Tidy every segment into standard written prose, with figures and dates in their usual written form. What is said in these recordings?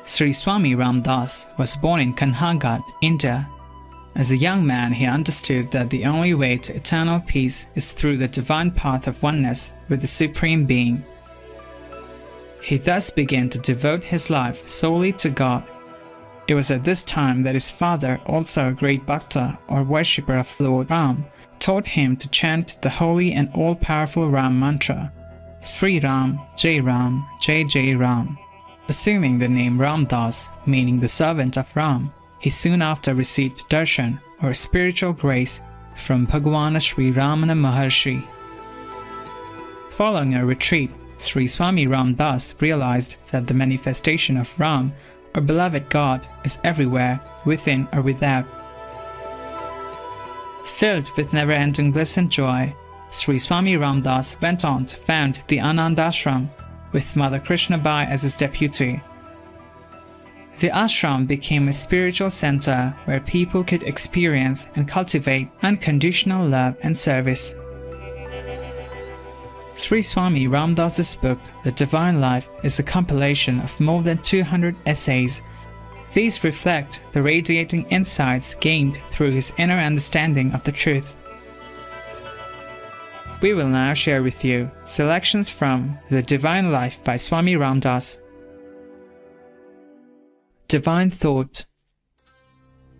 Sri Swami Ramdas was born in Kanhangad, India. As a young man, he understood that the only way to eternal peace is through the divine path of oneness with the Supreme Being. He thus began to devote his life solely to God. It was at this time that his father, also a great bhakta or worshipper of Lord Ram, taught him to chant the holy and all-powerful Ram mantra, Sri Ram, Jai Ram, Jai Jai Ram. Assuming the name Ramdas, meaning the servant of Ram, he soon after received darshan, or spiritual grace, from Bhagwan Sri Ramana Maharshi. Following a retreat, Sri Swami Ramdas realized that the manifestation of Ram, or beloved God, is everywhere, within or without. Filled with never-ending bliss and joy, Sri Swami Ramdas went on to found the Anand Ashram, with Mother Krishnabai as his deputy. The ashram became a spiritual center where people could experience and cultivate unconditional love and service. Sri Swami Ramdas's book, The Divine Life, is a compilation of more than 200 essays. These reflect the radiating insights gained through his inner understanding of the truth. We will now share with you selections from The Divine Life by Swami Ramdas. Divine Thought.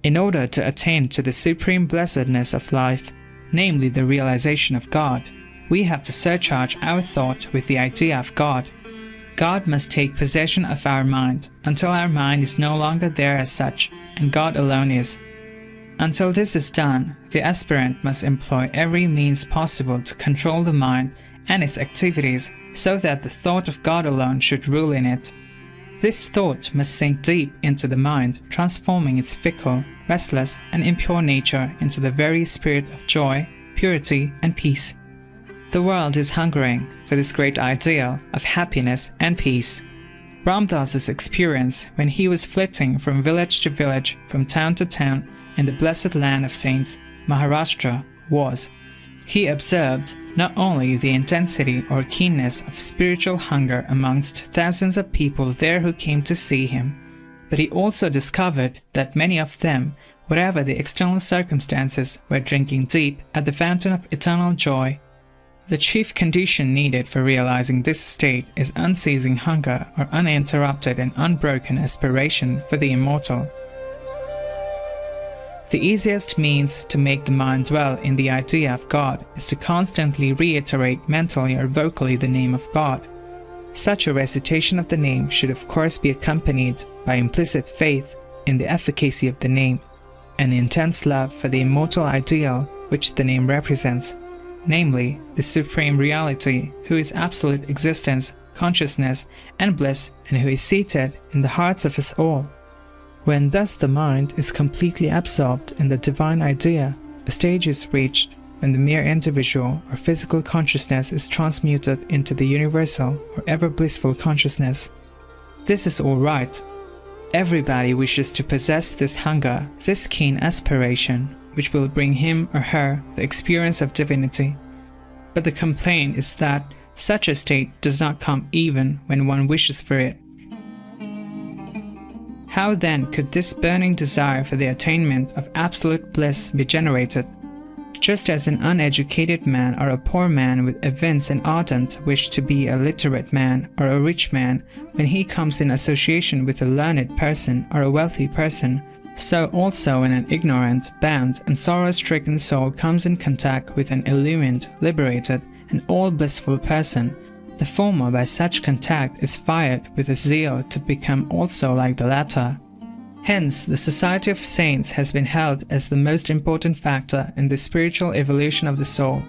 In order to attain to the supreme blessedness of life, namely the realization of God, we have to surcharge our thought with the idea of God. God must take possession of our mind until our mind is no longer there as such, and God alone is. Until this is done, the aspirant must employ every means possible to control the mind and its activities so that the thought of God alone should rule in it. This thought must sink deep into the mind, transforming its fickle, restless, and impure nature into the very spirit of joy, purity, and peace. The world is hungering for this great ideal of happiness and peace. Ramdas's experience when he was flitting from village to village, from town to town, in the blessed land of saints, Maharashtra, was, he observed not only the intensity or keenness of spiritual hunger amongst thousands of people there who came to see him, but he also discovered that many of them, whatever the external circumstances, were drinking deep at the fountain of eternal joy. The chief condition needed for realizing this state is unceasing hunger or uninterrupted and unbroken aspiration for the immortal. The easiest means to make the mind dwell in the idea of God is to constantly reiterate mentally or vocally the name of God. Such a recitation of the name should of course be accompanied by implicit faith in the efficacy of the name, and intense love for the immortal ideal which the name represents, namely the Supreme Reality, who is absolute existence, consciousness, and bliss, and who is seated in the hearts of us all. When thus the mind is completely absorbed in the divine idea, a stage is reached when the mere individual or physical consciousness is transmuted into the universal or ever-blissful consciousness. This is all right. Everybody wishes to possess this hunger, this keen aspiration, which will bring him or her the experience of divinity. But the complaint is that such a state does not come even when one wishes for it. How then could this burning desire for the attainment of absolute bliss be generated? Just as an uneducated man or a poor man would evince an ardent wish to be a literate man or a rich man when he comes in association with a learned person or a wealthy person, so also when an ignorant, bound, and sorrow-stricken soul comes in contact with an illumined, liberated, and all-blissful person, the former by such contact is fired with a zeal to become also like the latter. Hence, the society of saints has been held as the most important factor in the spiritual evolution of the soul.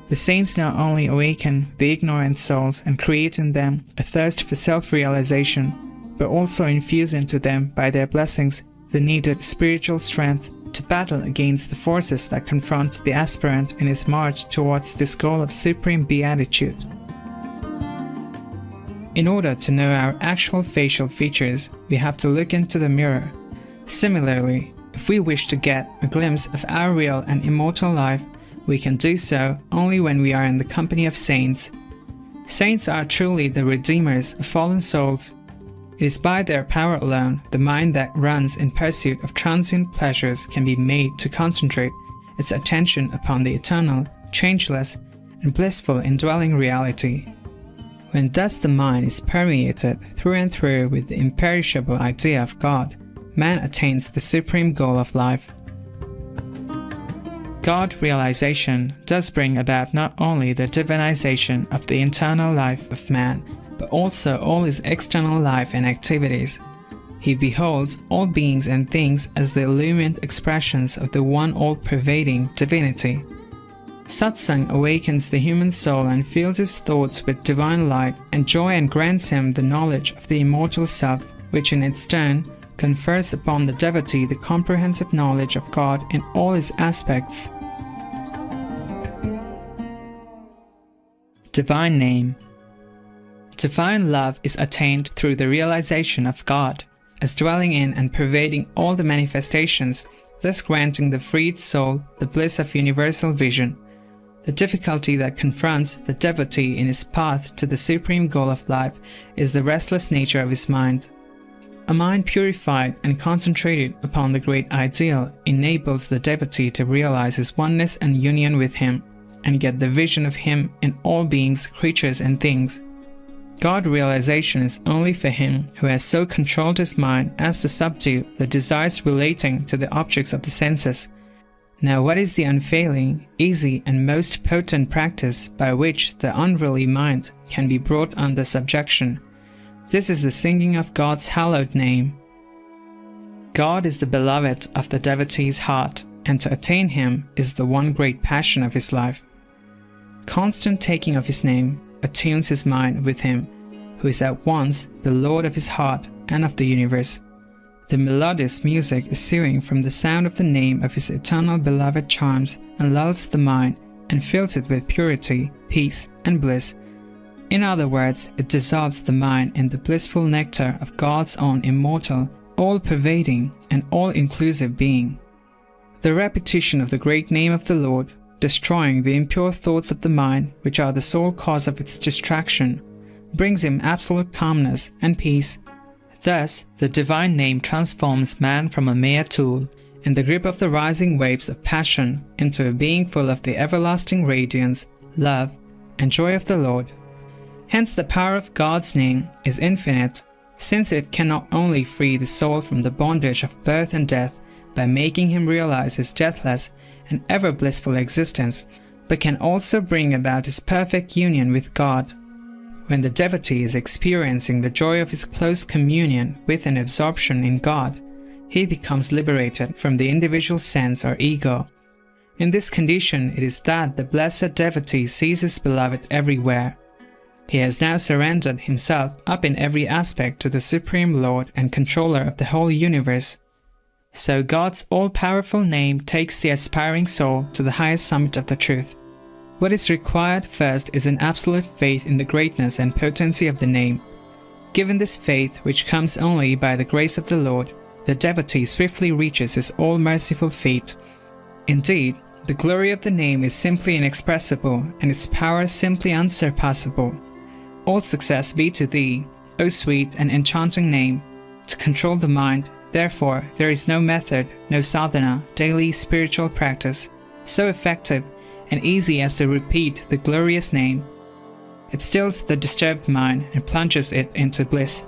The saints not only awaken the ignorant souls and create in them a thirst for self-realization, but also infuse into them by their blessings the needed spiritual strength to battle against the forces that confront the aspirant in his march towards this goal of supreme beatitude. In order to know our actual facial features, we have to look into the mirror. Similarly, if we wish to get a glimpse of our real and immortal life, we can do so only when we are in the company of saints. Saints are truly the redeemers of fallen souls. It is by their power alone the mind that runs in pursuit of transient pleasures can be made to concentrate its attention upon the eternal, changeless, and blissful indwelling reality. When thus the mind is permeated through and through with the imperishable idea of God, man attains the supreme goal of life. God realization does bring about not only the divinization of the internal life of man, but also all his external life and activities. He beholds all beings and things as the illumined expressions of the one all-pervading divinity. Satsang awakens the human soul and fills his thoughts with divine light and joy and grants him the knowledge of the immortal self, which in its turn confers upon the devotee the comprehensive knowledge of God in all his aspects. Divine Name. Divine love is attained through the realization of God, as dwelling in and pervading all the manifestations, thus granting the freed soul the bliss of universal vision. The difficulty that confronts the devotee in his path to the supreme goal of life is the restless nature of his mind. A mind purified and concentrated upon the great ideal enables the devotee to realize his oneness and union with him, and get the vision of him in all beings, creatures, and things. God realization is only for him who has so controlled his mind as to subdue the desires relating to the objects of the senses. Now, what is the unfailing, easy, and most potent practice by which the unruly mind can be brought under subjection? This is the singing of God's hallowed name. God is the beloved of the devotee's heart, and to attain him is the one great passion of his life. Constant taking of his name attunes his mind with him, who is at once the Lord of his heart and of the universe. The melodious music issuing from the sound of the name of his eternal beloved charms and lulls the mind and fills it with purity, peace, and bliss. In other words, it dissolves the mind in the blissful nectar of God's own immortal, all-pervading, and all-inclusive being. The repetition of the great name of the Lord, destroying the impure thoughts of the mind, which are the sole cause of its distraction, brings him absolute calmness and peace. Thus, the divine name transforms man from a mere tool, in the grip of the rising waves of passion, into a being full of the everlasting radiance, love, and joy of the Lord. Hence the power of God's name is infinite, since it can not only free the soul from the bondage of birth and death by making him realize his deathless and ever blissful existence, but can also bring about his perfect union with God. When the devotee is experiencing the joy of his close communion with and absorption in God, he becomes liberated from the individual sense or ego. In this condition, it is that the blessed devotee sees his beloved everywhere. He has now surrendered himself up in every aspect to the Supreme Lord and Controller of the whole universe. So God's all-powerful name takes the aspiring soul to the highest summit of the truth. What is required first is an absolute faith in the greatness and potency of the name. Given this faith, which comes only by the grace of the Lord, the devotee swiftly reaches his all-merciful feet. Indeed, the glory of the name is simply inexpressible, and its power simply unsurpassable. All success be to thee, O sweet and enchanting name, to control the mind. Therefore, there is no method, no sadhana, daily spiritual practice, so effective and easy as to repeat the glorious name. It stills the disturbed mind and plunges it into bliss.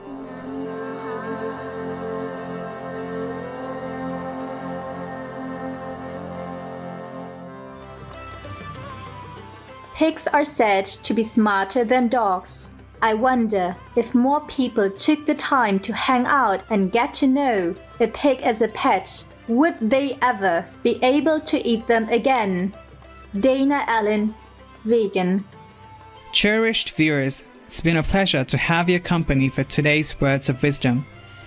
Pigs are said to be smarter than dogs. I wonder if more people took the time to hang out and get to know a pig as a pet, would they ever be able to eat them again? Dana Allen, vegan. Cherished viewers, it's been a pleasure to have your company for today's words of wisdom.